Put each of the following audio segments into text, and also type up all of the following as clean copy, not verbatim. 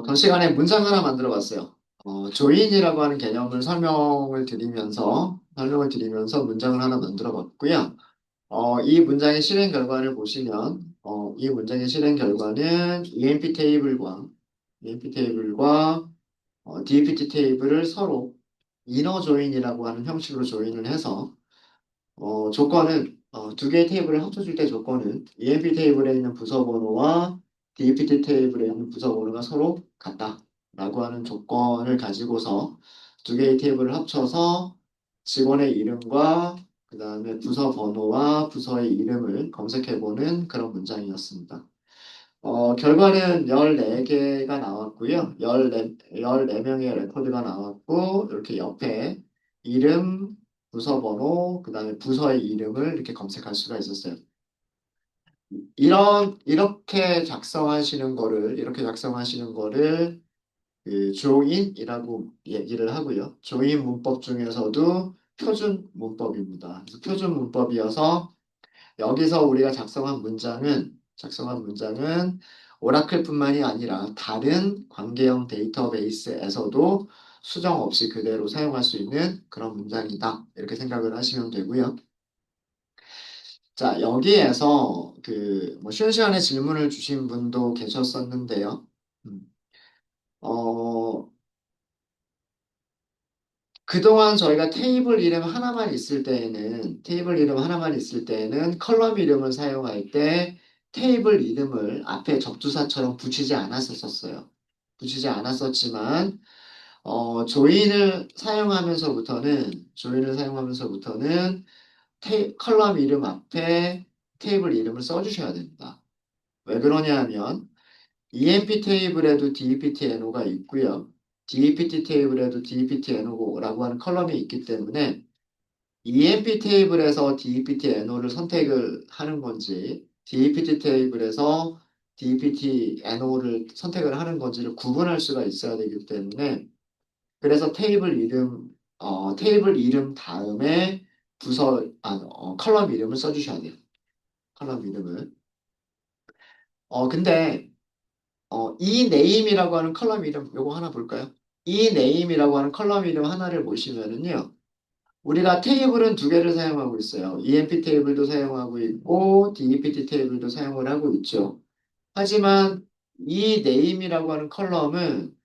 전 시간에 문장 하나 만들어 봤어요. 조인이라고 하는 개념을 설명을 드리면서 문장을 하나 만들어 봤고요. 이 문장의 실행 결과를 보시면, 이 문장의 실행 결과는 EMP 테이블과 DPT 테이블을 서로 이너 조인이라고 하는 형식으로 조인을 해서, 조건은, 두 개의 테이블을 합쳐줄 때 조건은 EMP 테이블에 있는 부서 번호와 DPT 테이블에 있는 부서 번호가 서로 같다라고 하는 조건을 가지고서 두 개의 테이블을 합쳐서 직원의 이름과 그 다음에 부서 번호와 부서의 이름을 검색해보는 그런 문장이었습니다. 결과는 14개가 나왔고요. 14명의 레코드가 나왔고, 이렇게 옆에 이름, 부서 번호, 그 다음에 부서의 이름을 이렇게 검색할 수가 있었어요. 이렇게 작성하시는 거를 그 조인이라고 얘기를 하고요. 조인 문법 중에서도 표준 문법입니다. 그래서 표준 문법이어서 여기서 우리가 작성한 문장은 오라클뿐만이 아니라 다른 관계형 데이터베이스에서도 수정 없이 그대로 사용할 수 있는 그런 문장이다. 이렇게 생각을 하시면 되고요. 자, 여기에서 뭐 쉬는 시간에 질문을 주신 분도 계셨었는데요. 음, 어, 그동안 저희가 테이블 이름 하나만 있을 때에는 컬럼 이름을 사용할 때 테이블 이름을 앞에 접두사처럼 붙이지 않았었어요. 붙이지 않았었지만, 조인을 사용하면서부터는 컬럼 이름 앞에 테이블 이름을 써주셔야 됩니다. 왜 그러냐 하면, EMP 테이블에도 DPTNO가 있고요. DPT 테이블에도 DPTNO라고 하는 컬럼이 있기 때문에 EMP 테이블에서 DPTNO를 선택을 하는 건지 DPT 테이블에서 DPTNO를 선택을 하는 건지를 구분할 수가 있어야 되기 때문에 그래서 테이블 이름 다음에 컬럼 이름을 써주셔야 돼요. 컬럼 이름을. 근데 이 네임이라고 하는 컬럼 이름 요거 하나 볼까요? 이 네임이라고 하는 컬럼 이름 하나를 보시면은요. 우리가 테이블은 두 개를 사용하고 있어요. EMP 테이블도 사용하고 있고 DEPT 테이블도 사용을 하고 있죠. 하지만 이 네임이라고 하는 컬럼은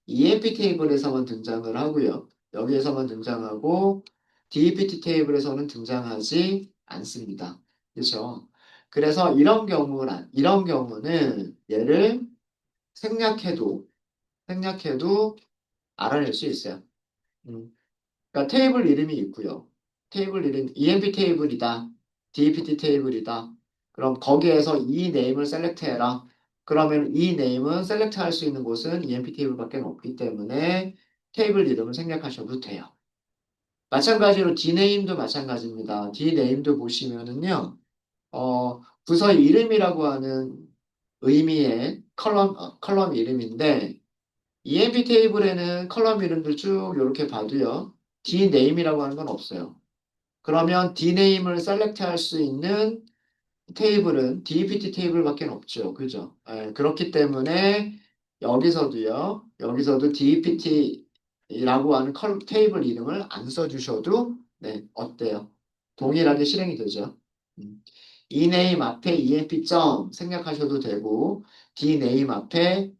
EMP 테이블에서만 등장을 하고요. 여기에서만 등장하고 DEPT 테이블에서는 등장하지 않습니다. 그렇죠? 그래서 이런 경우는 얘를 생략해도 알아낼 수 있어요. 음. 그러니까 테이블 이름이 있고요. 테이블 이름 EMP 테이블이다. DPT 테이블이다. 그럼 거기에서 이 네임을 셀렉트해라. 그러면 이 네임은 셀렉트할 수 있는 곳은 EMP 테이블밖에 없기 때문에 테이블 이름을 생략하셔도 돼요. 마찬가지로 D네임도 마찬가지입니다. D네임도 보시면은요. 부서 이름이라고 하는 의미의 컬럼 이름인데 EMP 테이블에는 컬럼 이름들 쭉 이렇게 봐도요. D네임이라고 하는 건 없어요. 그러면 D네임을 셀렉트 할 수 있는 테이블은 DPT 테이블밖에 없죠. 그죠? 그렇기 때문에 여기서도 DPT라고 하는 테이블 이름을 안 써주셔도 네, 어때요? 동일하게 실행이 되죠. 음. 이 네임 앞에 EMP 점 생략하셔도 되고 D 네임 앞에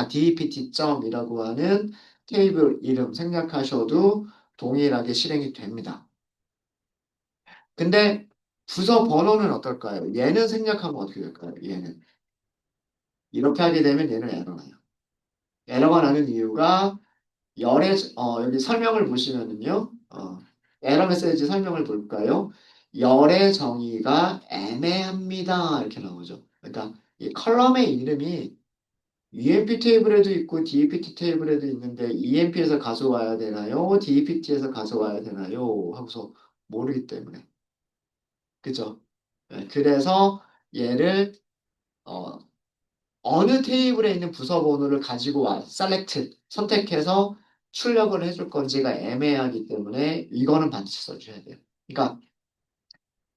DPT 점이라고 하는 테이블 이름 생략하셔도 동일하게 실행이 됩니다. 근데 부서 번호는 어떨까요? 얘는 생략하면 어떻게 될까요? 얘는 이렇게 하게 되면 얘는 에러나요. 에러가 나는 이유가 여기 설명을 보시면은요. 에러 메시지 설명을 볼까요? 열의 정의가 애매합니다. 이렇게 나오죠. 그러니까 이 컬럼의 이름이 EMP 테이블에도 있고 DEPT 테이블에도 있는데 EMP에서 가져와야 되나요? DEPT에서 가져와야 되나요? 하고서 모르기 때문에. 그죠? 그래서 얘를 어, 어느 테이블에 있는 부서 번호를 가지고 선택해서 출력을 해줄 건지가 애매하기 때문에 이거는 반드시 써줘야 돼요. 그러니까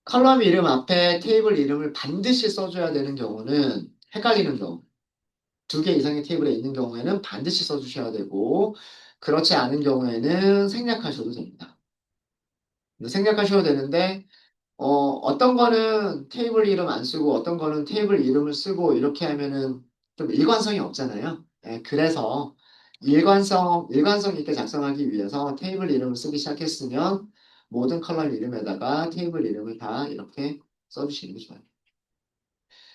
컬럼 이름 앞에 테이블 이름을 반드시 써줘야 되는 경우는 헷갈리는 경우. 두 개 이상의 테이블에 있는 경우에는 반드시 써주셔야 되고, 그렇지 않은 경우에는 생략하셔도 됩니다. 생략하셔도 되는데, 어떤 거는 테이블 이름 안 쓰고 어떤 거는 테이블 이름을 쓰고 이렇게 하면은 좀 일관성이 없잖아요. 예, 그래서 일관성 있게 작성하기 위해서 테이블 이름을 쓰기 시작했으면 모든 컬럼 이름에다가 테이블 이름을 다 이렇게 써주시는 게 좋아요.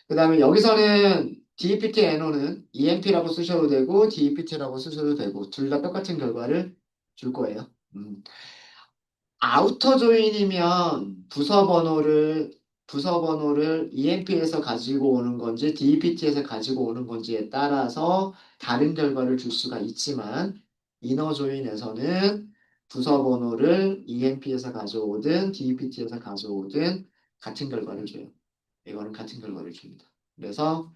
그 다음에 여기서는 DEPT NO는 EMP라고 쓰셔도 되고 DEPT라고 쓰셔도 되고 둘 다 똑같은 결과를 줄 거예요. 아우터 조인이면 부서 번호를 EMP에서 가지고 오는 건지 DEPT에서 가지고 오는 건지에 따라서 다른 결과를 줄 수가 있지만 이너 조인에서는 부서 번호를 EMP에서 가져오든 DEPT에서 가져오든 같은 결과를 줘요. 이거는 같은 결과를 줍니다. 그래서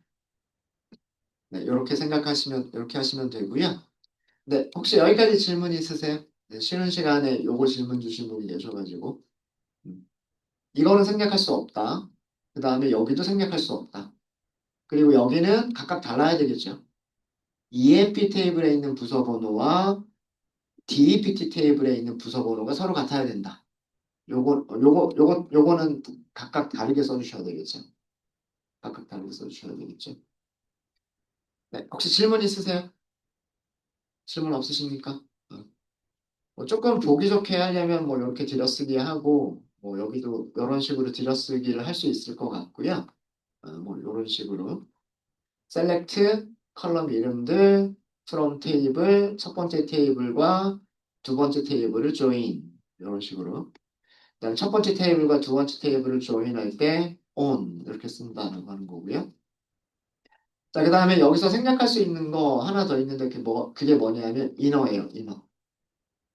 네, 이렇게 하시면 되고요. 네, 혹시 여기까지 질문 있으세요? 네, 쉬는 시간에 요거 질문 주신 분이 계셔가지고. 음. 이거는 생략할 수 없다. 그 다음에 여기도 생략할 수 없다. 그리고 여기는 각각 달라야 되겠죠. EMP 테이블에 있는 부서 번호와 DEPT 테이블에 있는 부서 번호가 서로 같아야 된다. 요거는 각각 다르게 써주셔야 되겠죠. 각각 다르게 써주셔야 되겠죠. 네, 혹시 질문 있으세요? 질문 없으십니까? 뭐 조금 보기 좋게 하려면 뭐 이렇게 들여쓰기 하고 뭐 여기도 이런 식으로 들여쓰기를 할 수 있을 것 같고요. 뭐 이런 식으로 select 컬럼 이름들 from 테이블 첫 번째 테이블과 두 번째 테이블을 join 이런 식으로 그다음 첫 번째 테이블과 두 번째 테이블을 join할 때 on 이렇게 쓴다라고 하는 거고요. 자, 그다음에 여기서 생략할 수 있는 거 하나 더 있는데 그게 뭐냐면 inner예요. inner.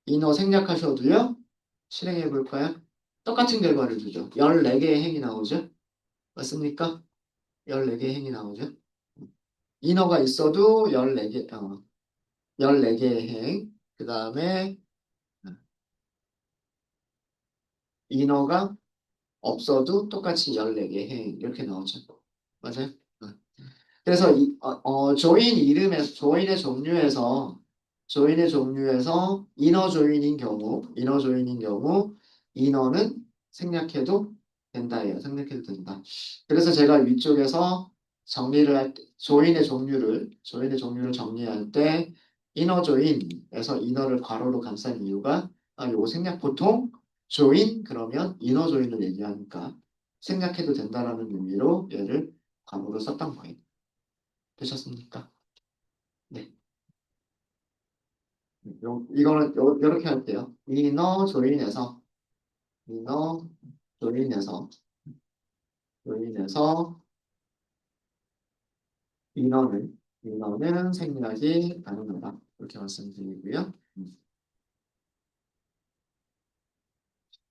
inner 생략하셔도요. 실행해 볼까요? 똑같은 결과를 주죠. 14개의 행이 나오죠. 맞습니까? 14개의 행이 나오죠. 인어가 있어도 14개의 행. 그 다음에 인어가 없어도 똑같이 14개의 행. 이렇게 나오죠. 맞아요? 어. 그래서 조인의 종류에서 이너 조인인 경우 인어는 생략해도 된다예요. 생략해도 된다. 그래서 제가 위쪽에서 조인의 종류를 정리할 때 이너 조인에서 이너를 괄호로 감싼 이유가 요거 생략 보통 조인 그러면 이너 조인을 얘기하니까 생략해도 된다라는 의미로 얘를 괄호로 썼던 거예요. 되셨습니까? 네. 이거는 이렇게 할게요. 이너 조인에서, 조인에서 인어는 생략이 가능하다. 이렇게 말씀드리고요.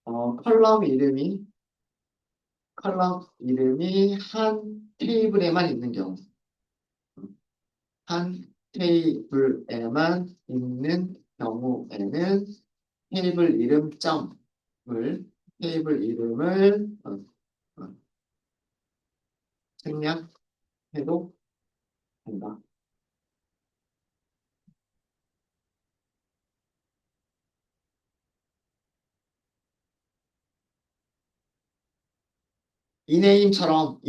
어, 컬럼 이름이 한 테이블에만 있는 경우, 한 테이블에만 있는 경우에는 테이블 이름 점을 테이블 이름을 어, 생략해도 된다. 이네임처럼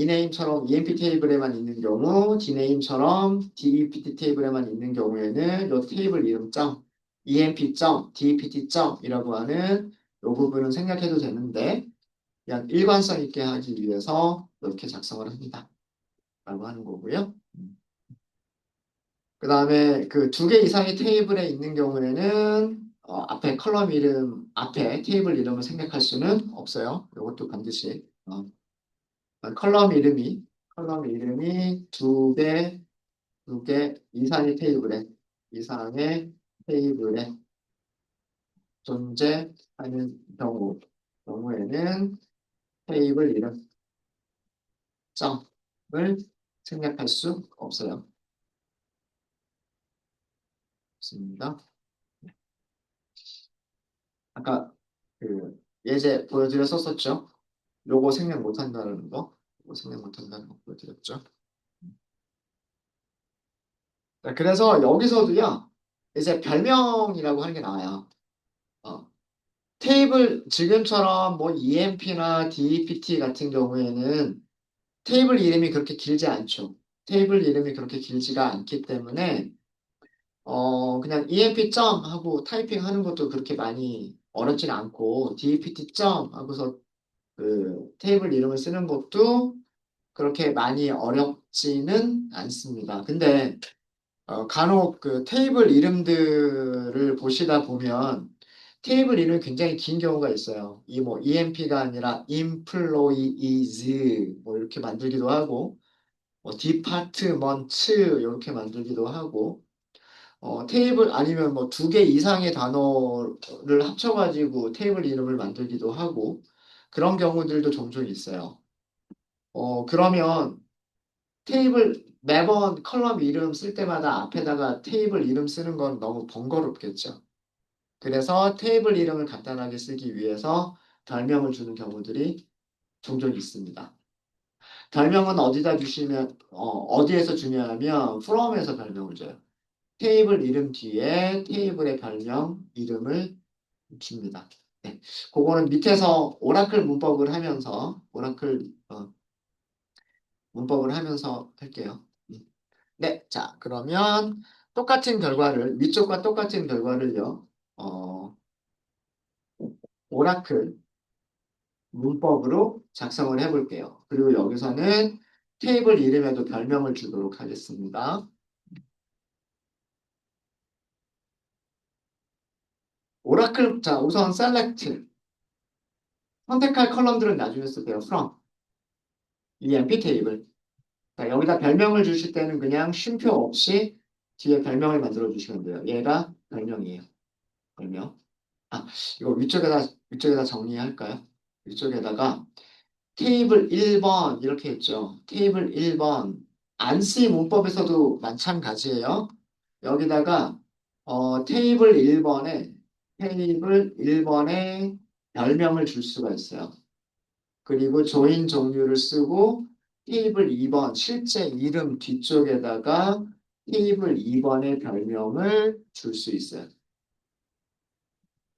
EMP 테이블에만 있는 경우, 디네임처럼 DEPT 테이블에만 있는 경우에는 이 테이블 이름점, EMP.점, DEPT.점이라고 하는 이 부분은 생략해도 되는데 그냥 일관성 있게 하기 위해서 이렇게 작성을 합니다. 라고 하는 거고요. 그 다음에 그 두 개 이상의 테이블에 있는 경우에는 앞에 테이블 이름을 생략할 수는 없어요. 이것도 반드시 컬럼 이름이 두 개 이상의 테이블에 존재하는 경우에는 테이블 이름 점을 생략할 수 없어요. 좋습니다. 아까 그 예제 보여드렸었죠. 요거 생략 못한다는 거 보여드렸죠. 그래서 여기서도요, 이제 별명이라고 하는 게 나와요. 어, 테이블, 지금처럼 뭐 EMP나 DEPT 같은 경우에는 테이블 이름이 그렇게 길지 않죠. 테이블 이름이 그렇게 길지가 않기 때문에, 그냥 EMP 점 하고 타이핑 하는 것도 그렇게 많이 어렵진 않고, DEPT 점 하고서 그 테이블 이름을 쓰는 것도 그렇게 많이 어렵지는 않습니다. 근데 간혹 그 테이블 이름들을 보시다 보면 테이블 이름이 굉장히 긴 경우가 있어요. 이 뭐 EMP가 아니라 employees 뭐 이렇게 만들기도 하고 뭐 departments 이렇게 만들기도 하고 테이블 아니면 뭐 두 개 이상의 단어를 합쳐가지고 테이블 이름을 만들기도 하고 그런 경우들도 종종 있어요. 그러면 테이블 매번 컬럼 이름 쓸 때마다 앞에다가 테이블 이름 쓰는 건 너무 번거롭겠죠. 그래서 테이블 이름을 간단하게 쓰기 위해서 별명을 주는 경우들이 종종 있습니다. 별명은 어디다 주시면 어디에서 주냐면 from에서 별명을 줘요. 테이블 이름 뒤에 테이블의 별명 이름을 줍니다. 네. 그거는 밑에서 오라클 문법을 하면서 문법을 하면서 할게요. 네, 자, 그러면 똑같은 결과를, 위쪽과 똑같은 결과를요, 어, 오라클 문법으로 작성을 해볼게요. 그리고 여기서는 테이블 이름에도 별명을 주도록 하겠습니다. 오라클, 자, 우선 select. 선택할 컬럼들은 나중에 쓸게요. from, EMP 테이블. 자, 여기다 별명을 주실 때는 그냥 쉼표 없이 뒤에 별명을 만들어 주시면 돼요. 얘가 별명이에요. 별명. 아, 이거 위쪽에다 정리할까요? 위쪽에다가 테이블 1번 이렇게 했죠. 테이블 1번 안시 문법에서도 마찬가지예요. 여기다가 테이블 1번에 별명을 줄 수가 있어요. 그리고 조인 종류를 쓰고 테이블 2번 실제 이름 뒤쪽에다가 테이블 2번의 별명을 줄 수 있어요.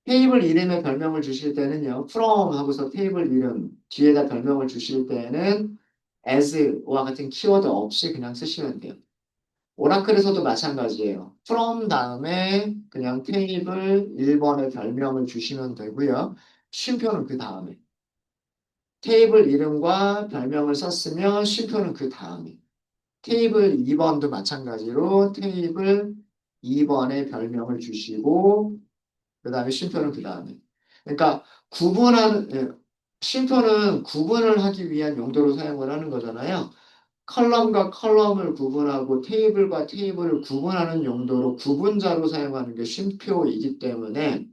테이블 이름에 별명을 주실 때는요, from 하고서 테이블 이름 뒤에다 별명을 주실 때는 as와 같은 키워드 없이 그냥 쓰시면 돼요. 오라클에서도 마찬가지예요. from 다음에 그냥 테이블 1번의 별명을 주시면 되고요. 쉼표는 그 다음에. 테이블 이름과 별명을 썼으면 쉼표는 그 다음에. 테이블 2번도 마찬가지로 테이블 2번의 별명을 주시고 그 다음에 쉼표는 그 다음에. 그러니까 쉼표는 구분을 하기 위한 용도로 사용을 하는 거잖아요. 컬럼과 컬럼을 구분하고 테이블과 테이블을 구분하는 용도로 구분자로 사용하는 게 쉼표이기 때문에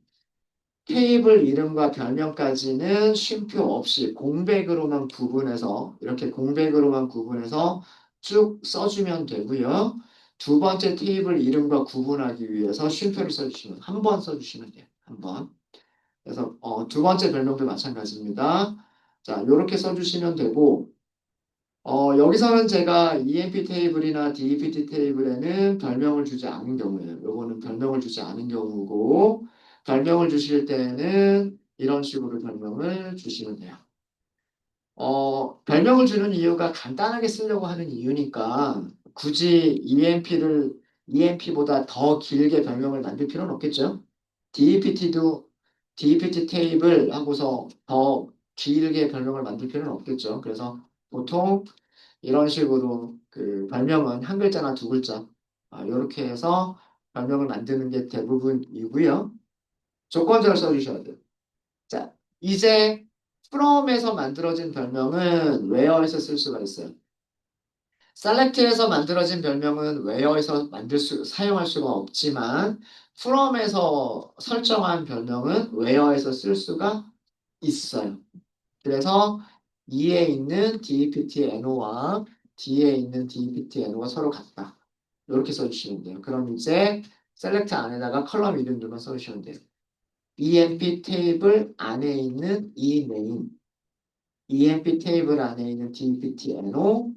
테이블 이름과 별명까지는 쉼표 없이 공백으로만 구분해서 이렇게 공백으로만 구분해서 쭉 써주면 되고요. 두 번째 테이블 이름과 구분하기 위해서 쉼표를 써주시면 한 번 써주시면 돼요. 한 번. 그래서 두 번째 별명도 마찬가지입니다. 자, 이렇게 써주시면 되고 여기서는 제가 EMP 테이블이나 DEPT 테이블에는 별명을 주지 않은 경우예요. 요거는 별명을 주지 않은 경우고 별명을 주실 때는 이런 식으로 별명을 주시면 돼요. 별명을 주는 이유가 간단하게 쓰려고 하는 이유니까 굳이 EMP보다 더 길게 별명을 만들 필요는 없겠죠. DEPT 테이블 하고서 더 길게 별명을 만들 필요는 없겠죠. 그래서 보통 이런 식으로 그 별명은 한 글자나 두 글자 이렇게 해서 별명을 만드는 게 대부분이고요. 조건절을 써주셔야 돼요. 자, 이제 from에서 만들어진 별명은 where에서 쓸 수가 있어요. select에서 만들어진 별명은 where에서 사용할 수가 없지만 from에서 설정한 별명은 where에서 쓸 수가 있어요. 그래서 이에 있는 DEPT-NO와 D에 있는 DEPT-NO가 서로 같다. 이렇게 써주시면 돼요. 그럼 이제 select 안에다가 컬럼 이름들만 써주시면 돼요. EMP 테이블 안에 있는 이 name, EMP 테이블 안에 있는 DEPT-NO,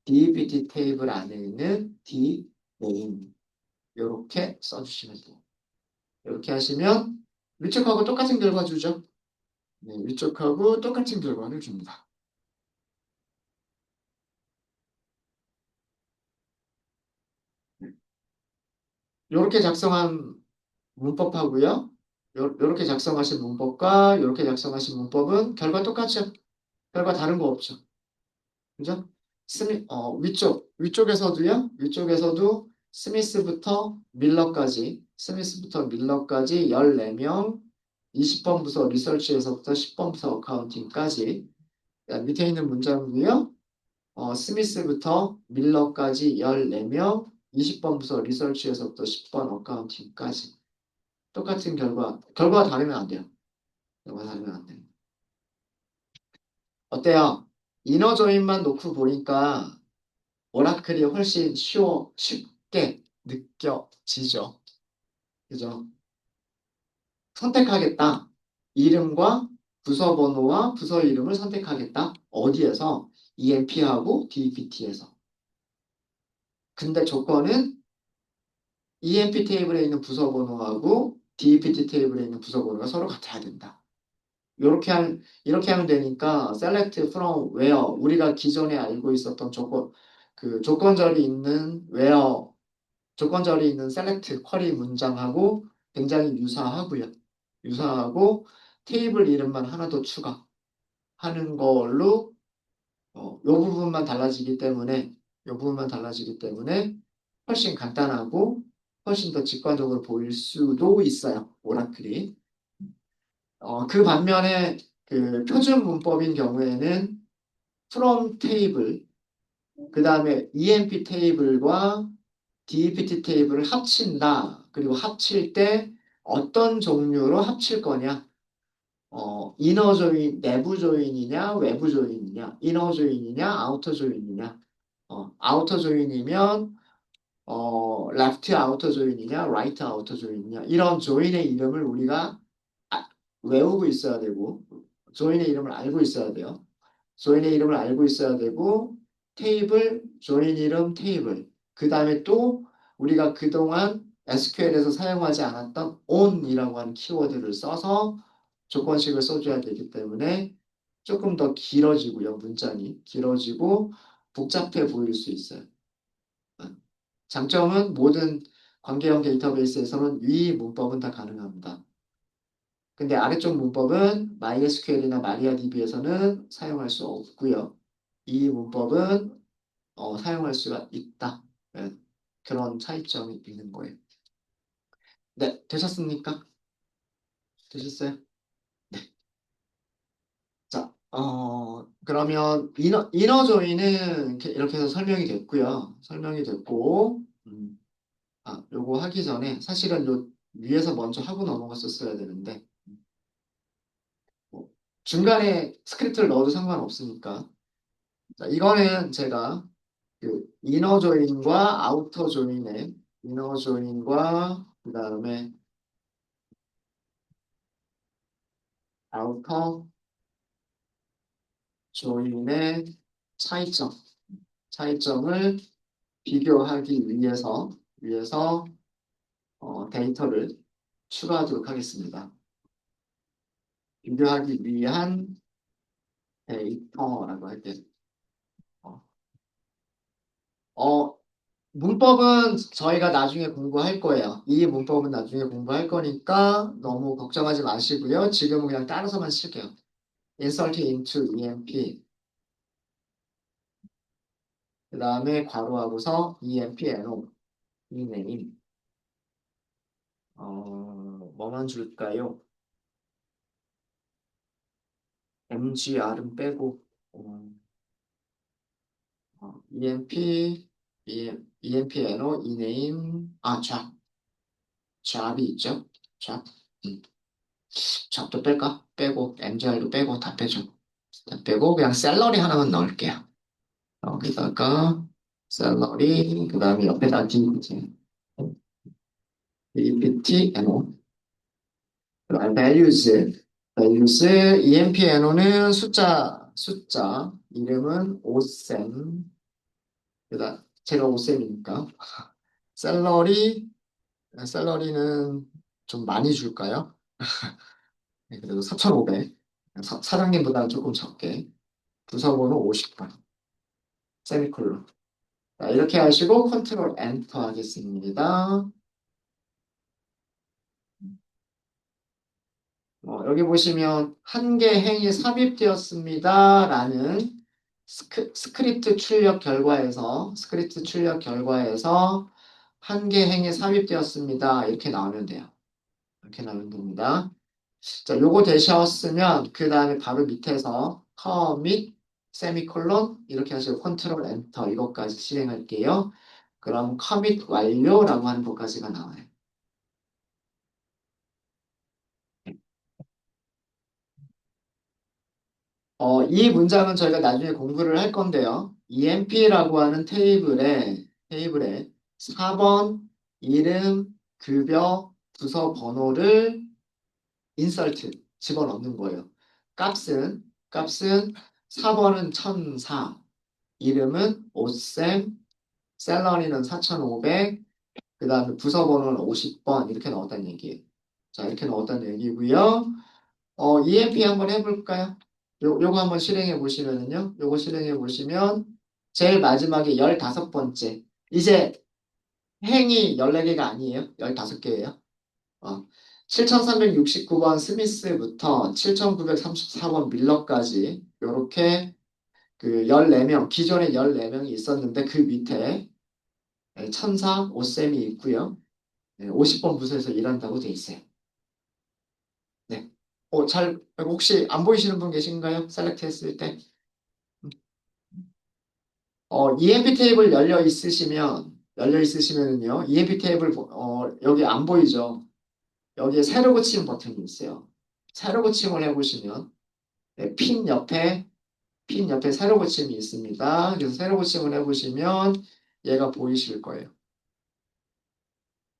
DEPT 테이블 안에 있는 D name 이렇게 써주시면 돼요. 이렇게 하시면 위쪽하고 똑같은 결과 주죠. 네, 위쪽하고 똑같은 결과를 줍니다. 이렇게 작성한 문법하고요. 이렇게 작성하신 문법과 이렇게 작성하신 문법은 결과 똑같죠. 결과 다른 거 없죠. 그죠? 위쪽에서도 스미스부터 밀러까지 14명, 20번 부서 리서치에서부터 10번 부서 어카운팅까지, 밑에 있는 문장도요, 스미스부터 밀러까지 14명, 20번 부서 리서치에서부터 10번 어카운팅까지. 똑같은 결과 다르면 안 돼요. 결과 다르면 안 돼요. 어때요? 이너 조인만 놓고 보니까 오라클이 훨씬 쉽게 느껴지죠. 그죠? 선택하겠다. 이름과 부서 번호와 부서 이름을 선택하겠다. 어디에서? EMP하고 DPT에서. 근데 조건은 EMP 테이블에 있는 부서 번호하고 DPT 테이블에 있는 부서 번호가 서로 같아야 된다. 이렇게 하면 되니까 select from where 우리가 기존에 알고 있었던 그 조건절이 있는 select 쿼리 문장하고 굉장히 유사하고요. 유사하고 테이블 이름만 하나 더 추가하는 걸로 요 부분만 달라지기 때문에 요 부분만 달라지기 때문에 훨씬 간단하고 훨씬 더 직관적으로 보일 수도 있어요. 오라클이. 그 반면에 그 표준 문법인 경우에는 from 테이블, 그 다음에 EMP 테이블과 DPT 테이블을 합친다. 그리고 합칠 때 어떤 종류로 합칠 거냐? 이너 조인, 내부 조인이냐, 외부 조인이냐, 이너 조인이냐, 아우터 조인이냐. 아우터 조인이면 레프트 아우터 조인이냐, 라이트 아우터 조인이냐. 이런 조인의 이름을 우리가 아- 외우고 있어야 되고, 조인의 이름을 알고 있어야 돼요. 조인의 이름을 알고 있어야 되고, 조인 이름 테이블. 그 다음에 또 우리가 그동안 SQL에서 사용하지 않았던 on이라고 하는 키워드를 써서 조건식을 써줘야 되기 때문에 조금 더 길어지고요. 문장이 길어지고 복잡해 보일 수 있어요. 장점은 모든 관계형 데이터베이스에서는 위 문법은 다 가능합니다. 근데 아래쪽 문법은 MySQL이나 MariaDB에서는 사용할 수 없고요. 이 문법은 사용할 수가 있다. 네, 그런 차이점이 있는 거예요. 네, 되셨습니까? 되셨어요? 자, 그러면 이너 조인은 이렇게 해서 설명이 됐고요. 설명이 됐고, 요거 하기 전에 사실은 요 위에서 먼저 하고 넘어갔었어야 되는데, 뭐, 중간에 스크립트를 넣어도 상관없으니까. 자, 이거는 제가 그 이너 조인과 그 다음에 아우터 조인의 차이점, 차이점을 비교하기 위해서 데이터를 추가하도록 하겠습니다. 비교하기 위한 데이터라고 할게요. 어, 어, 문법은 저희가 나중에 공부할 거예요. 이 문법은 나중에 공부할 거니까 너무 걱정하지 마시고요. 지금은 그냥 따라서만 칠게요. insert into emp 그 다음에 괄호하고서 emp no rename 뭐만 줄까요? mgr은 빼고 emp emp no rename 잡이 있죠? 잡 잡도 뺄까? 빼고 mgr도 빼고 다 빼죠. 다 빼고 그냥 샐러리 하나만 넣을게요. 여기다가 샐러리 그 다음에 옆에다 dpt no 그다음 values emp no는 숫자 이름은 오셈 그다음 제가 오셈이니까 샐러리, 샐러리는 좀 많이 줄까요? 네, 그래도 4,500. 사장님보다는 조금 적게. 부서번호 50번. 세미콜론. 자, 이렇게 하시고 컨트롤 엔터 하겠습니다. 여기 보시면 한 개 행이 삽입되었습니다. 라는 스크립트 출력 결과에서 한 개 행이 삽입되었습니다. 이렇게 나오면 돼요. 이렇게 나오면 됩니다. 자, 요거 되셨으면 그 다음에 바로 밑에서 커밋 세미콜론 이렇게 하시고 컨트롤 엔터 이것까지 실행할게요. 그럼 커밋 완료라고 하는 것까지가 나와요. 이 문장은 저희가 나중에 공부를 할 건데요. EMP라고 하는 테이블에 4번 이름, 급여, 부서 번호를 인설트 집어넣는 거예요. 값은 4번은 1004, 이름은 오쌤, 셀러리는 4500, 그 다음에 부서 번호는 50번 이렇게 넣었다는 얘기예요. 자, 이렇게 넣었다는 얘기고요. EMP 한번 해볼까요? 요거 한번 실행해 보시면은요. 요거 실행해 보시면 제일 마지막에 15번째. 이제 행이 14개가 아니에요. 15개예요. 어, 7369번 스미스부터 7934번 밀러까지 요렇게 그 14명, 기존에 14명이 있었는데 그 밑에 천사 오쌤이 있고요. 50번 부서에서 일한다고 돼 있어요. 네. 혹시 안 보이시는 분 계신가요? 셀렉트 했을 때. EMP 테이블 열려 있으시면은요, EMP 테이블, 여기 안 보이죠? 여기에 새로 고침 버튼이 있어요. 새로 고침을 해보시면, 네, 핀 옆에 새로 고침이 있습니다. 그래서 새로 고침을 해보시면 얘가 보이실 거예요.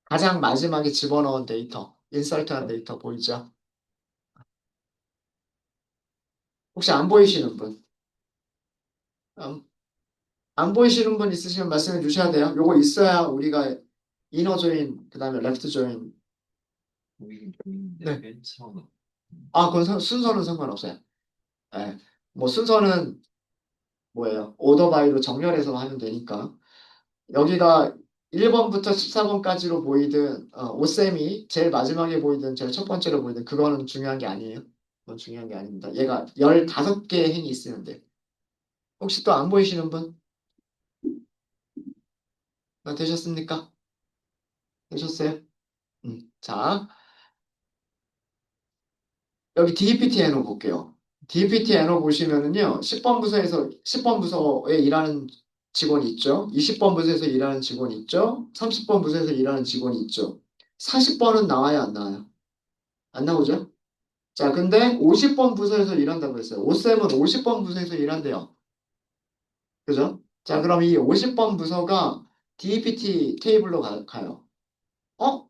가장 마지막에 집어넣은 데이터, 인설트한 데이터 보이죠? 혹시 안 보이시는 분? 음, 안 보이시는 분 있으시면 말씀해 주셔야 돼요. 요거 있어야 우리가 이너 조인, 그 다음에 레프트 조인. 네. 그건 순서는 상관없어요. 예. 뭐 순서는 뭐예요? 오더 바이로 정렬해서 하면 되니까. 여기가 1번부터 14번까지로 보이든, 오쌤이 제일 마지막에 보이든, 제일 첫 번째로 보이든, 그거는 중요한 게 아니에요. 그건 중요한 게 아닙니다. 얘가 15개의 행이 있으면 돼. 혹시 또 안 보이시는 분? 되셨습니까? 되셨어요? 자, 여기 DPT 애너 볼게요. DPT 애너 보시면은요, 10번 부서에 일하는 직원이 있죠. 20번 부서에서 일하는 직원이 있죠. 30번 부서에서 일하는 직원이 있죠. 40번은 나와요, 안 나와요? 안 나오죠? 자, 근데 50번 부서에서 일한다고 했어요. 오쌤은 50번 부서에서 일한대요. 그죠? 자, 그럼 이 50번 부서가 DPT 테이블로 가요.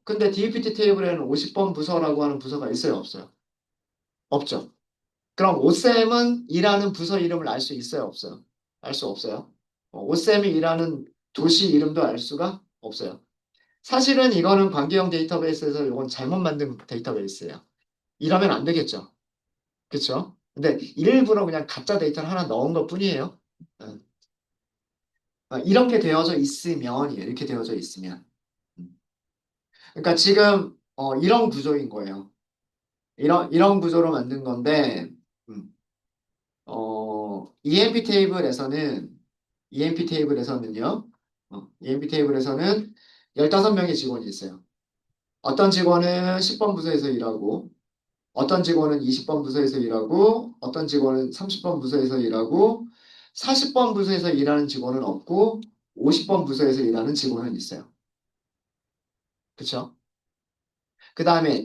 근데 DPT 테이블에는 50번 부서라고 하는 부서가 있어요, 없어요? 없죠. 그럼 오쌤은 일하는 부서 이름을 알 수 있어요, 없어요? 알 수 없어요. 오쌤이 일하는 도시 이름도 알 수가 없어요. 사실은 이거는 관계형 데이터베이스에서 이건 잘못 만든 데이터베이스예요. 이러면 안 되겠죠. 그렇죠? 근데 일부러 그냥 가짜 데이터를 하나 넣은 것 뿐이에요. 어, 이렇게 되어져 있으면, 이렇게 되어져 있으면. 음. 그러니까 지금 이런 구조인 거예요. 이런 구조로 만든 건데, 음, EMP 테이블에서는 EMP 테이블에서는 15명의 직원이 있어요. 어떤 직원은 10번 부서에서 일하고, 어떤 직원은 20번 부서에서 일하고, 어떤 직원은 30번 부서에서 일하고, 40번 부서에서 일하는 직원은 없고, 50번 부서에서 일하는 직원은 있어요. 그쵸? 그 다음에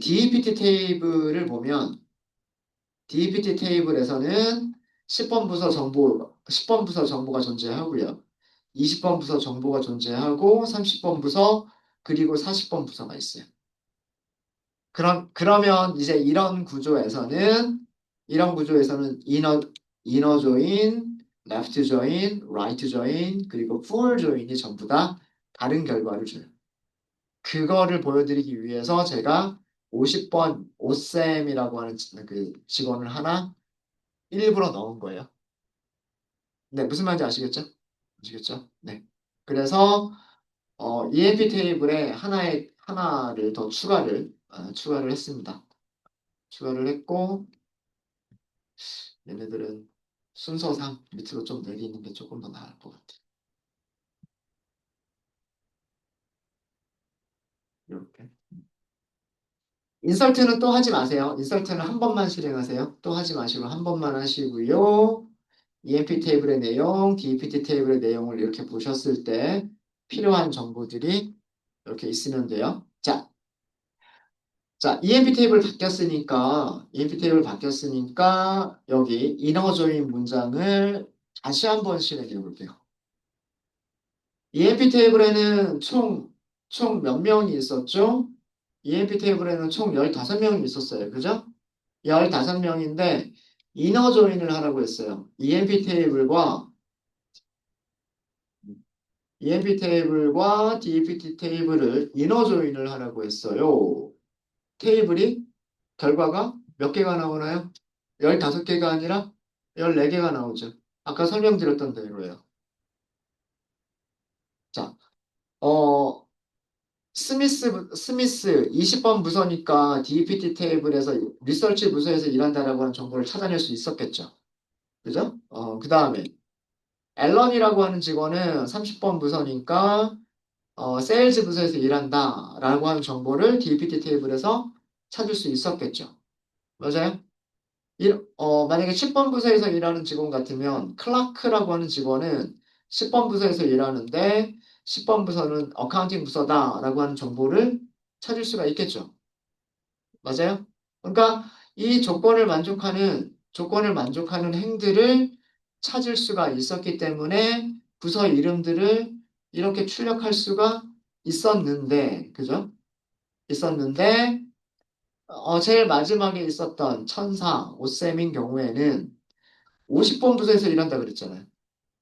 DPT 테이블에서는 10번 부서 정보가 존재하고요. 20번 부서 정보가 존재하고 30번 부서 그리고 40번 부서가 있어요. 그러면 이제 이런 구조에서는 이너 조인, 레프트 조인, 라이트 조인, 그리고 풀 조인이 전부 다 다른 결과를 줘요. 그거를 보여드리기 위해서 제가 50번 오쌤이라고 하는 그 직원을 하나 일부러 넣은 거예요. 네, 무슨 말인지 아시겠죠? 아시겠죠? 네. 그래서 EMP 테이블에 하나를 더 추가를 했습니다. 추가를 했고 얘네들은 순서상 밑으로 좀 내리는 게 조금 더 나을 것 같아요. 이렇게. 인설트는 또 하지 마세요. 인설트는 한 번만 실행하세요. 또 하지 마시고 한 번만 하시고요. EMP 테이블의 내용, DPT 테이블의 내용을 이렇게 보셨을 때 필요한 정보들이 이렇게 있으면 돼요. EMP 테이블 바뀌었으니까 여기 이너 조인 문장을 다시 한번 실행해 볼게요. EMP 테이블에는 총 몇 명이 있었죠? EMP 테이블에는 총 15명이 있었어요. 그죠? 15명인데 이너 조인을 하라고 했어요. EMP 테이블과 DPT 테이블을 이너 조인을 하라고 했어요. 테이블이 결과가 몇 개가 나오나요? 15개가 아니라 14개가 나오죠. 아까 설명드렸던 대로예요. 자, 어, 스미스 20번 부서니까 DPT 테이블에서 리서치 부서에서 일한다라고 하는 정보를 찾아낼 수 있었겠죠. 그죠? 그 다음에 앨런이라고 하는 직원은 30번 부서니까 세일즈 부서에서 일한다라고 하는 정보를 DPT 테이블에서 찾을 수 있었겠죠. 맞아요? 만약에 10번 부서에서 일하는 직원 같으면 클라크라고 하는 직원은 10번 부서에서 일하는데 10번 부서는 어카운팅 부서다라고 하는 정보를 찾을 수가 있겠죠. 맞아요? 그러니까 이 조건을 만족하는 행들을 찾을 수가 있었기 때문에 부서 이름들을 이렇게 출력할 수가 있었는데, 그죠? 있었는데, 제일 마지막에 있었던 천사 오셈인 경우에는 50번 부서에서 일한다 그랬잖아요.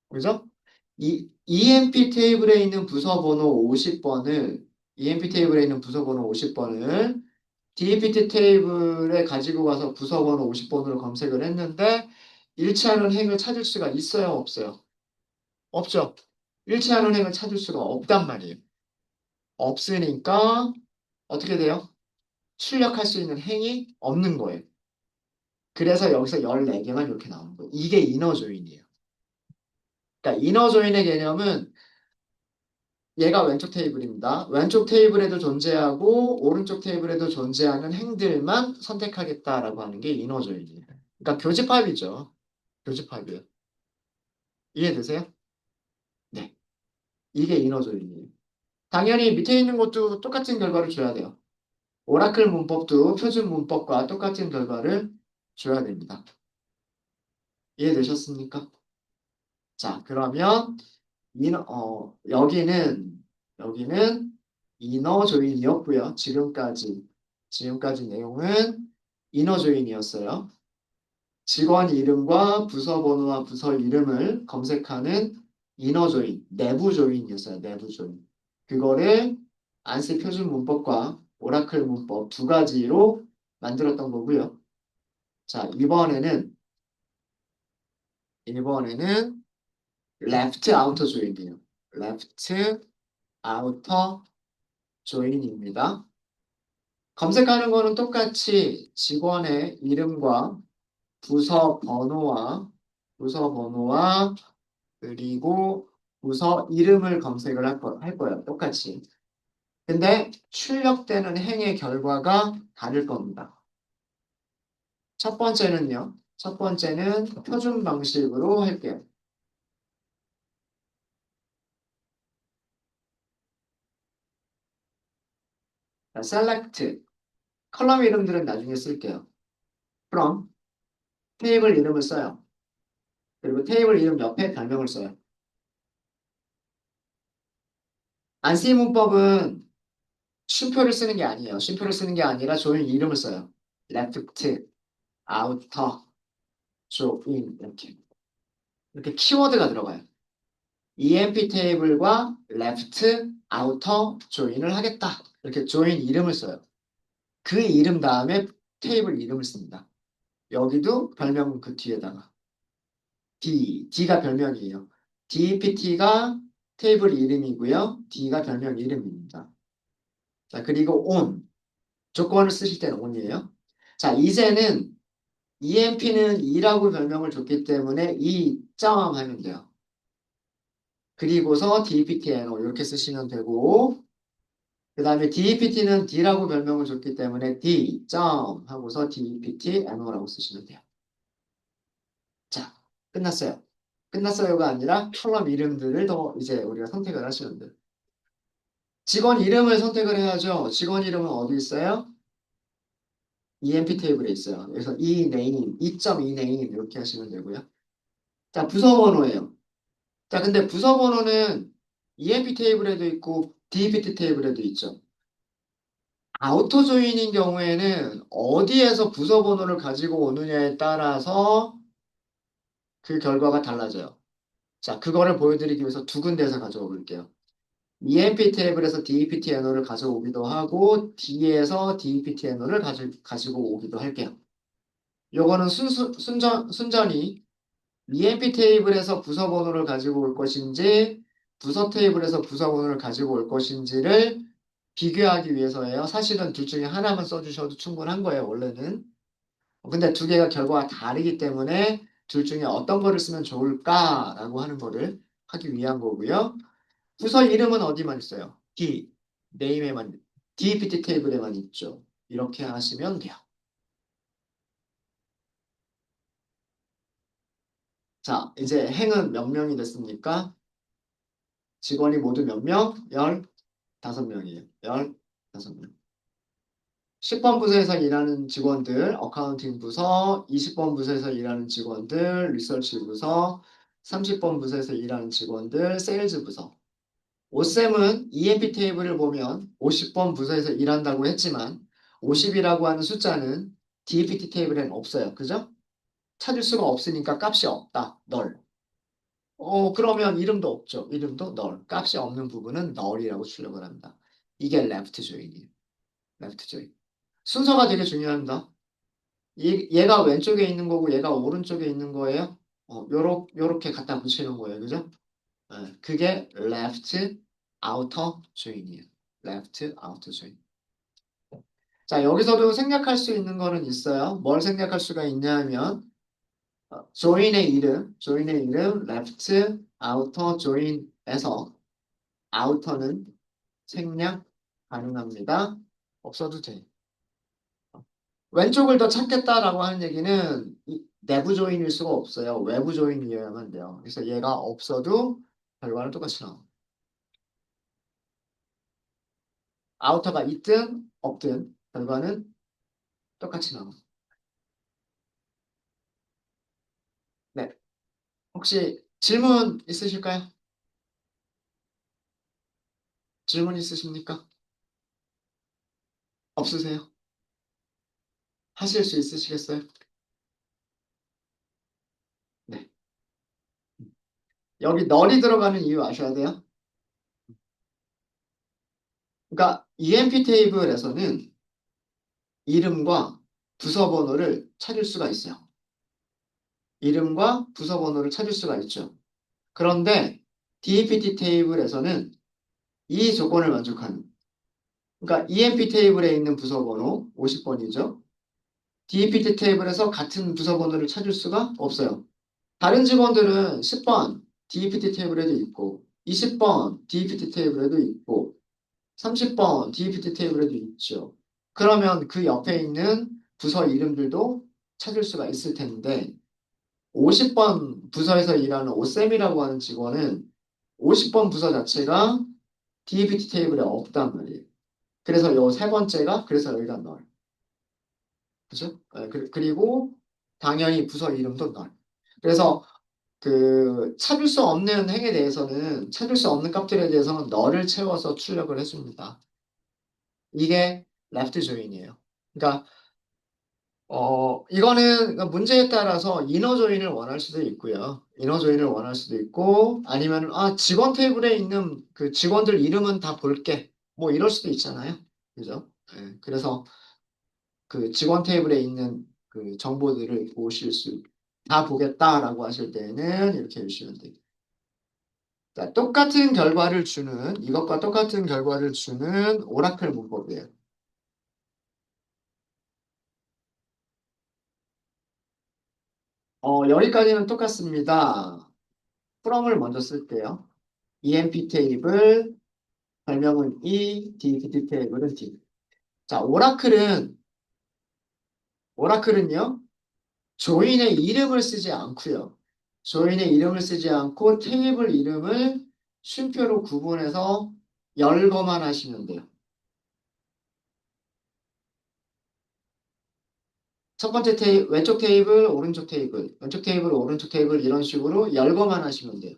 그죠? 이 EMP 테이블에 있는 부서 번호 50번을 EMP 테이블에 있는 부서 번호 50번을 DPT 테이블에 가지고 가서 부서 번호 50번으로 검색을 했는데 일치하는 행을 찾을 수가 있어요, 없어요? 없죠. 일치하는 행을 찾을 수가 없단 말이에요. 없으니까 어떻게 돼요? 출력할 수 있는 행이 없는 거예요. 그래서 여기서 14개만 이렇게 나오는 거예요. 이게 이너 조인이에요. 그러니까 이너 조인의 개념은 얘가 왼쪽 테이블입니다. 왼쪽 테이블에도 존재하고 오른쪽 테이블에도 존재하는 행들만 선택하겠다라고 하는 게 이너 조인이에요. 그러니까 교집합이죠. 교집합이에요. 이해되세요? 네. 이게 이너 조인이에요. 당연히 밑에 있는 것도 똑같은 결과를 줘야 돼요. 오라클 문법도 표준 문법과 똑같은 결과를 줘야 됩니다. 이해되셨습니까? 자, 그러면 여기는 이너 조인이었고요. 지금까지 내용은 이너 조인이었어요. 직원 이름과 부서 번호와 부서 이름을 검색하는 이너 조인, 내부 조인이었어요. 내부 조인. 그거를 안시 표준 문법과 오라클 문법 두 가지로 만들었던 거고요. 자, 이번에는 left outer join이에요. left outer join입니다. 검색하는 거는 똑같이 직원의 이름과 부서 번호와 그리고 부서 이름을 검색을 할 거예요. 똑같이. 근데 출력되는 행의 결과가 다를 겁니다. 첫 번째는 표준 방식으로 할게요. 자, select 컬럼 이름들은 나중에 쓸게요. from 테이블 이름을 써요. 그리고 테이블 이름 옆에 별명을 써요. 안시 문법은 쉼표를 쓰는 게 아니에요. 쉼표를 쓰는 게 아니라 조인 이름을 써요. left, outer, join 이렇게 키워드가 들어가요. EMP 테이블과 left, outer join을 하겠다. 이렇게 join 이름을 써요. 그 이름 다음에 테이블 이름을 씁니다. 여기도 별명은 그 뒤에다가 D가 별명이에요. DPT가 테이블 이름이고요. D가 별명 이름입니다. 자, 그리고 on. 조건을 쓰실 때는 on이에요. 자, 이제는 EMP는 2라고 별명을 줬기 때문에 2점 하면 돼요. 그리고서 DPTNO 이렇게 쓰시면 되고 그 다음에 DPT는 D라고 별명을 줬기 때문에 D 점 하고서 DPTNO라고 쓰시면 돼요. 자, 끝났어요. 끝났어요가 아니라 컬럼 이름들을 더 이제 우리가 선택을 하시면 돼요. 직원 이름을 선택을 해야죠. 직원 이름은 어디 있어요? EMP 테이블에 있어요. 그래서 이 네임, 2.2 네임 이렇게 하시면 되고요. 자, 부서 번호예요. 자, 근데 부서 번호는 EMP 테이블에도 있고 DPT 테이블에도 있죠. 아우터 조인인 경우에는 어디에서 부서 번호를 가지고 오느냐에 따라서 그 결과가 달라져요. 자, 그거를 보여드리기 위해서 두 군데에서 가져와 볼게요. EMP 테이블에서 DEPT 애너를 가져오기도 하고 D에서 DEPT 애너를 가지고 오기도 할게요. 요거는 순전히 EMP 테이블에서 부서 번호를 가지고 올 것인지 부서 테이블에서 부서 번호를 가지고 올 것인지를 비교하기 위해서예요. 사실은 둘 중에 하나만 써주셔도 충분한 거예요, 원래는. 근데 두 개가 결과가 다르기 때문에 둘 중에 어떤 거를 쓰면 좋을까라고 하는 거를 하기 위한 거고요. 부서 이름은 어디만 있어요? 네임에만, DPT 테이블에만 있죠. 이렇게 하시면 돼요. 자, 이제 행은 몇 명이 됐습니까? 직원이 모두 몇 명? 15명이에요. 15명. 10번 부서에서 일하는 직원들, 어카운팅 부서, 20번 부서에서 일하는 직원들, 리서치 부서, 30번 부서에서 일하는 직원들, 세일즈 부서. 오쌤은 EMP 테이블을 보면 50번 부서에서 일한다고 했지만 50이라고 하는 숫자는 DPT 테이블에는 없어요. 그죠? 찾을 수가 없으니까 값이 없다. 널. 그러면 이름도 없죠. 이름도 널. 값이 없는 부분은 널이라고 출력을 합니다. 이게 left join이에요. left join. 순서가 되게 중요합니다. 얘가 왼쪽에 있는 거고 얘가 오른쪽에 있는 거예요. 요렇게 갖다 붙이는 거예요. 그죠? 그게 left outer join이에요. left outer join. 자, 여기서도 생략할 수 있는 거는 있어요. 뭘 생략할 수가 있냐 하면 join의 이름 left outer join에서 outer는 생략 가능합니다. 없어도 돼. 왼쪽을 더 찾겠다라고 하는 얘기는 내부 조인일 수가 없어요. 외부 조인이어야만 돼요. 그래서 얘가 없어도 결과는 똑같이 나와. 아우터가 있든 없든 결과는 똑같이 나와. 네. 혹시 질문 있으실까요? 질문 있으십니까? 없으세요? 하실 수 있으시겠어요? 네. 여기 널이 들어가는 이유 아셔야 돼요. 그러니까 EMP 테이블에서는 이름과 부서 번호를 찾을 수가 있어요. 이름과 부서 번호를 찾을 수가 있죠. 그런데 DPT 테이블에서는 이 조건을 만족하는 그러니까 EMP 테이블에 있는 부서 번호 50번이죠. DPT 테이블에서 같은 부서 번호를 찾을 수가 없어요. 다른 직원들은 10번 DPT 테이블에도 있고 20번 DPT 테이블에도 있고 30번 DPT 테이블에도 있죠. 그러면 그 옆에 있는 부서 이름들도 찾을 수가 있을 텐데 50번 부서에서 일하는 오쌤이라고 하는 직원은 50번 부서 자체가 DPT 테이블에 없단 말이에요. 그래서 요 세 번째가 그래서 여기가 널. 그죠? 그리고 당연히 부서 이름도 널. 그래서 그 찾을 수 없는 행에 대해서는 찾을 수 없는 값들에 대해서는 널을 채워서 출력을 해줍니다. 이게 left join이에요. 그러니까 이거는 그러니까 문제에 따라서 이너 조인을 원할 수도 있고요. 이너 조인을 원할 수도 있고 아니면 직원 테이블에 있는 그 직원들 이름은 다 볼게. 뭐 이럴 수도 있잖아요. 그죠? 예, 그래서 그 직원 테이블에 있는 그 정보들을 보실 수, 다 보겠다라고 하실 때는 이렇게 해주시면 돼요. 자, 똑같은 결과를 주는, 이것과 똑같은 결과를 주는 오라클 문법이에요. 여기까지는 똑같습니다. from을 먼저 쓸게요. emp 테이블, 별명은 E, dpt 테이블은 D. 자, 오라클은요, 조인의 이름을 쓰지 않고요. 조인의 이름을 쓰지 않고 테이블 이름을 쉼표로 구분해서 열거만 하시면 돼요. 첫 번째 왼쪽 테이블, 오른쪽 테이블, 왼쪽 테이블, 오른쪽 테이블 이런 식으로 열거만 하시면 돼요.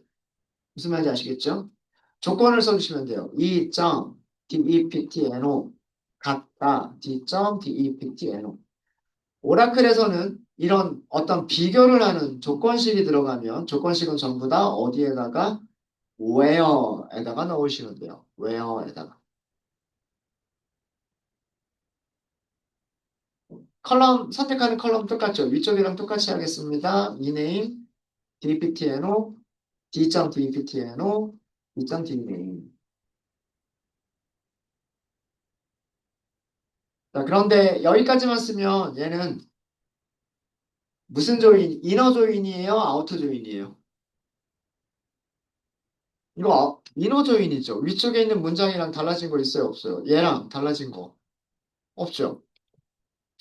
무슨 말인지 아시겠죠? 조건을 써주시면 돼요. E.deptno 같다. D.deptno. 오라클에서는 이런 어떤 비교를 하는 조건식이 들어가면 조건식은 전부 다 어디에다가 where에다가 넣으시면 돼요. where에다가. 컬럼 선택하는 컬럼 똑같죠. 위쪽이랑 똑같이 하겠습니다. ename, dptno, d.dptno, d.dname. 자, 그런데 여기까지만 쓰면 얘는 무슨 조인, 이너 조인이에요? 아우터 조인이에요? 이거 이너 조인이죠. 위쪽에 있는 문장이랑 달라진 거 있어요? 없어요? 얘랑 달라진 거 없죠.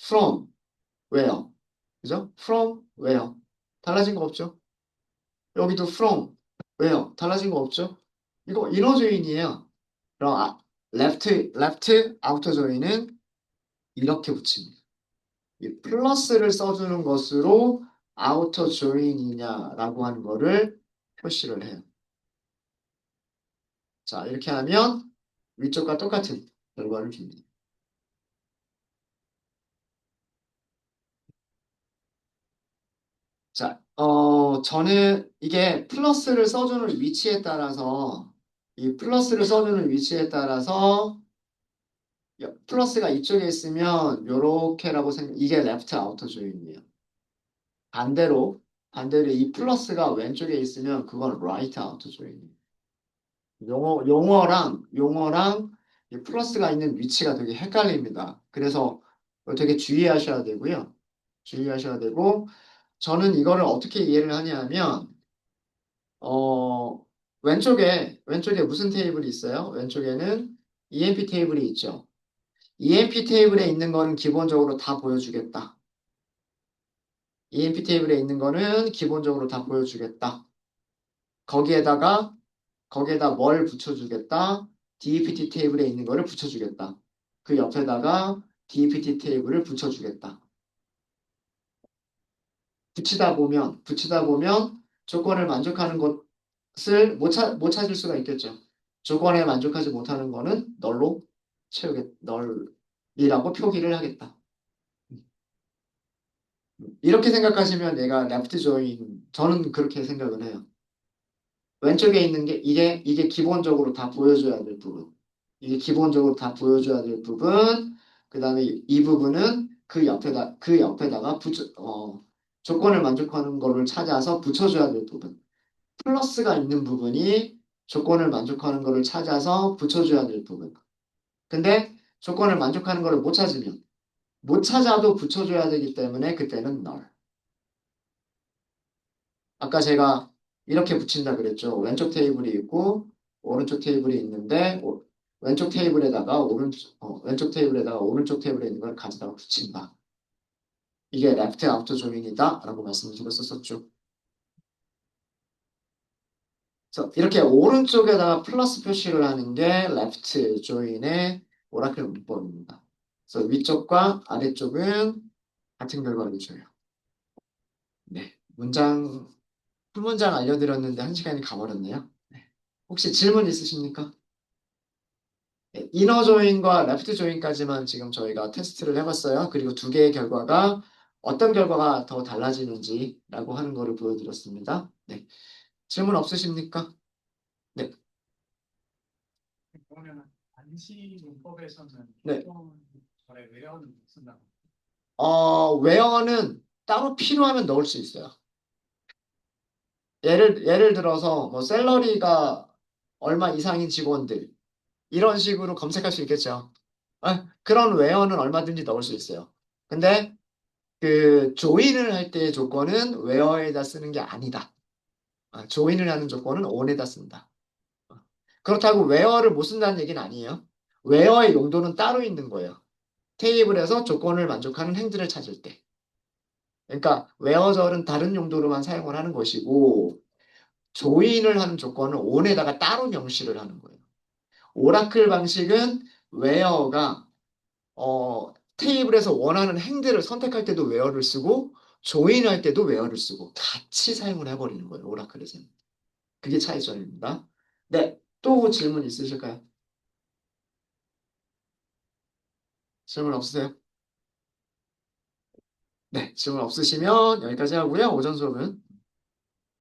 From, where. 그죠? From, where. 달라진 거 없죠. 여기도 from, where. 달라진 거 없죠. 이거 이너 조인이에요. 그럼 left, outer 조인은 이렇게 붙입니다. 이 플러스를 써주는 것으로 outer join이냐라고 하는 거를 표시를 해요. 자, 이렇게 하면 위쪽과 똑같은 결과를 줍니다. 자, 저는 이게 플러스를 써주는 위치에 따라서 이 플러스를 써주는 위치에 따라서 플러스가 이쪽에 있으면 요렇게라고 이게 레프트 아우터 조인이에요. 반대로 이 플러스가 왼쪽에 있으면 그건 라이트 아우터 조인이에요. 용어랑 이 플러스가 있는 위치가 되게 헷갈립니다. 그래서 되게 주의하셔야 되고요. 주의하셔야 되고 저는 이거를 어떻게 이해를 하냐면 어, 왼쪽에 무슨 테이블이 있어요? 왼쪽에는 EMP 테이블이 있죠. EMP 테이블에 있는 거는 기본적으로 다 보여주겠다. EMP 테이블에 있는 거는 기본적으로 다 보여주겠다. 거기에다가 거기에다 뭘 붙여주겠다? DPT 테이블에 있는 거를 붙여주겠다. 그 옆에다가 DPT 테이블을 붙여주겠다. 붙이다 보면 조건을 만족하는 것을 못 찾을 수가 있겠죠. 조건에 만족하지 못하는 거는 널이라고 표기를 하겠다. 이렇게 생각하시면 얘가 left join, 저는 그렇게 생각을 해요. 왼쪽에 있는 게 이게 기본적으로 다 보여줘야 될 부분. 이게 기본적으로 다 보여줘야 될 부분. 그다음에 이 부분은 그 옆에다가 조건을 만족하는 거를 찾아서 붙여줘야 될 부분. 플러스가 있는 부분이 조건을 만족하는 거를 찾아서 붙여줘야 될 부분. 근데 조건을 만족하는 거를 못 찾아도 붙여줘야 되기 때문에 그때는 null. 아까 제가 이렇게 붙인다 그랬죠. 왼쪽 테이블이 있고 오른쪽 테이블이 있는데 왼쪽 테이블에다가 오른쪽 테이블에 있는 걸 가져다가 붙인다. 이게 left out join이다 라고 말씀을 드렸었죠. 그래서 이렇게 오른쪽에다가 플러스 표시를 하는 게 left join의 오라클 문법입니다. 그래서 위쪽과 아래쪽은 같은 결과를 줘요. 네, 풀문장 알려드렸는데 한 시간이 가버렸네요. 네. 혹시 질문 있으십니까? 네, 이너 조인과 레프트 조인까지만 지금 저희가 테스트를 해봤어요. 그리고 두 개의 결과가 어떤 결과가 더 달라지는지라고 하는 거를 보여드렸습니다. 네, 질문 없으십니까? 네. 반시 문법에서는 네. 절에 외어는 못 쓴다고. 웨어는 따로 필요하면 넣을 수 있어요. 예를 들어서 뭐 샐러리가 얼마 이상인 직원들 이런 식으로 검색할 수 있겠죠. 그런 웨어는 얼마든지 넣을 수 있어요. 근데 그 조인을 할 때의 조건은 웨어에다 쓰는 게 아니다. 조인을 하는 조건은 on에다 쓴다. 그렇다고 웨어를 못 쓴다는 얘기는 아니에요. 웨어의 용도는 따로 있는 거예요. 테이블에서 조건을 만족하는 행들을 찾을 때. 그러니까 웨어절은 다른 용도로만 사용을 하는 것이고 조인을 하는 조건은 on에다가 따로 명시를 하는 거예요. 오라클 방식은 웨어가 테이블에서 원하는 행들을 선택할 때도 웨어를 쓰고 조인할 때도 웨어를 쓰고 같이 사용을 해버리는 거예요. 오라클에서는. 그게 차이점입니다. 네, 또 질문 있으실까요? 질문 없으세요? 네, 질문 없으시면 여기까지 하고요. 오전 수업은